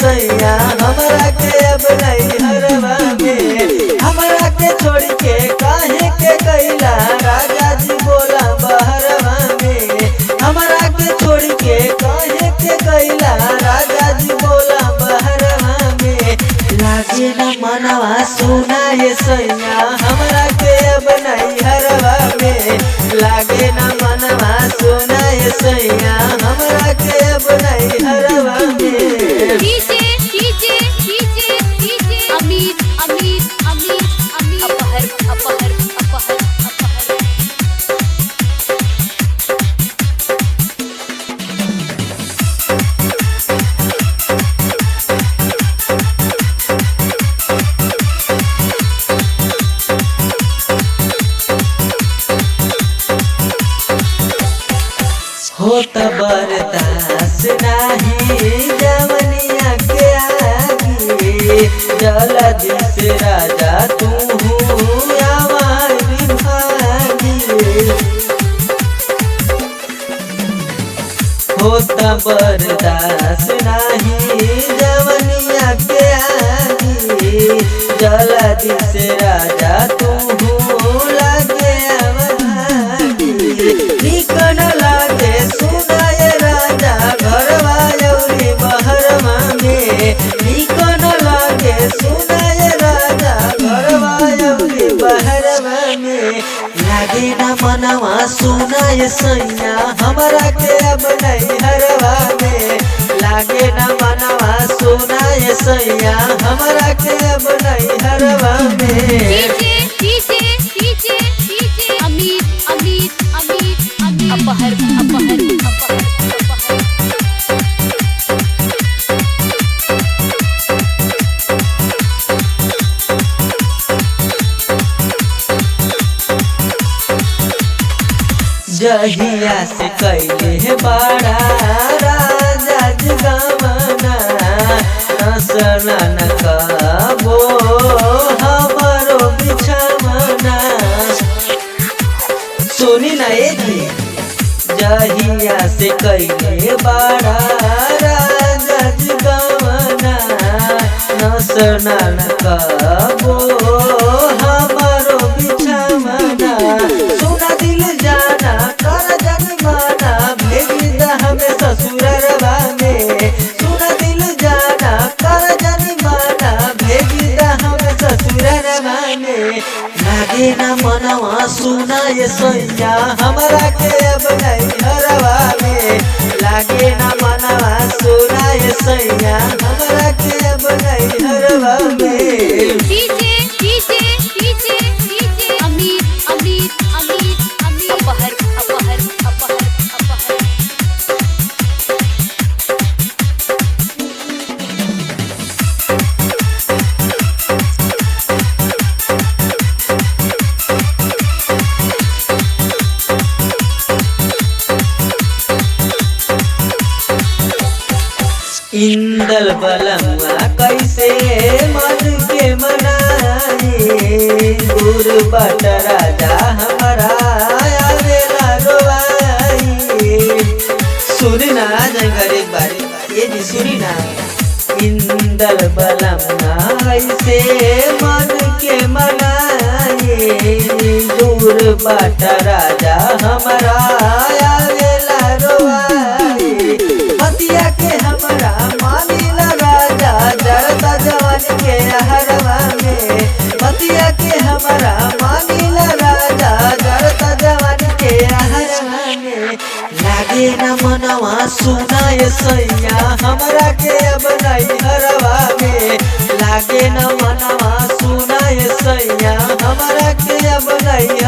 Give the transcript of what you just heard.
सैया हमरा के अब नहीं हरवा में। हमरा के छोड़ के काहे के कैला राजा जी बोला बहरवा में। हमरा के छोड़ के काहे के कैला राजा जी बोला बहरवा में। लागे न मनवा सुना ये सैया हमरा के अब नहीं हरवा में। लागे न मनवा सुना ये सैया हमरा के अब नहीं हरवा में। DJ DJ DJ DJ Amit Amit Amit Amit अपहर अपहर अपहर अपहर। होत बरदास नाही जवनिया के आगे। जल्दी से राजा तू हमारी भागी। होत बरदास नाही जवनिया के आगे। जल्दी से राजा तू लगे भागी। निकन लागे सुनाए राजा घरवा यौरी बहरवा में। निकन लागे सुनाए राजा घरवा यौरी बहरवा में। लागे न मनवा सुनाए सैया हमरा के अब नहीं हरवा में। लागे न मनवा सुनाए सैया हमरा के अब नहीं हरवा में। DJ DJ DJ DJ Amit Amit Amit Amit अपहर अपहर अपहर अपहर। जहिया से कैले बाड़ा राजा जगमना। नसना न कबो हमारो बिछमना। सुनी ना ए जी। जहिया से कैले बाड़ा राजा जगमना। नसना न कबो हमारो बिछमना। सुना दिल जाना कर जनमाना भेज हमें ससुरवा में। सुना दिल जाना कर जनमाना भेज हमें ससुरवा में। लागे न मनवा सुना ये सैया हमरा के अब नहीं हरवा में। लागे न मनवा सुना ये सैया हमरा के अब नहीं हरवा में। DJ DJ DJ DJ Amit Amit Amit Amit अपहर अपहर अपहर अपहर। इंदल बलमुआ कैसे मन के मनाई। दूर बट राजा हमारा आवेला रोवाई। सुनी ना जंगरे बारे ये जी सुनी ना। इंदल बलमुआ कैसे मन के मनाई। दूर बट राजा हमारा आवेला रोवाई। बतिया के हमरा मानिला राजा जरता जवान के हरवा में। बतिया के हमरा मानिला राजा जरता जवान के हरवा में। लागे न मनवा सुना ये सैया हमरा के अब नहीं हरवा में। लागे न मनवा सुना ये सैया हमरा के अब नहीं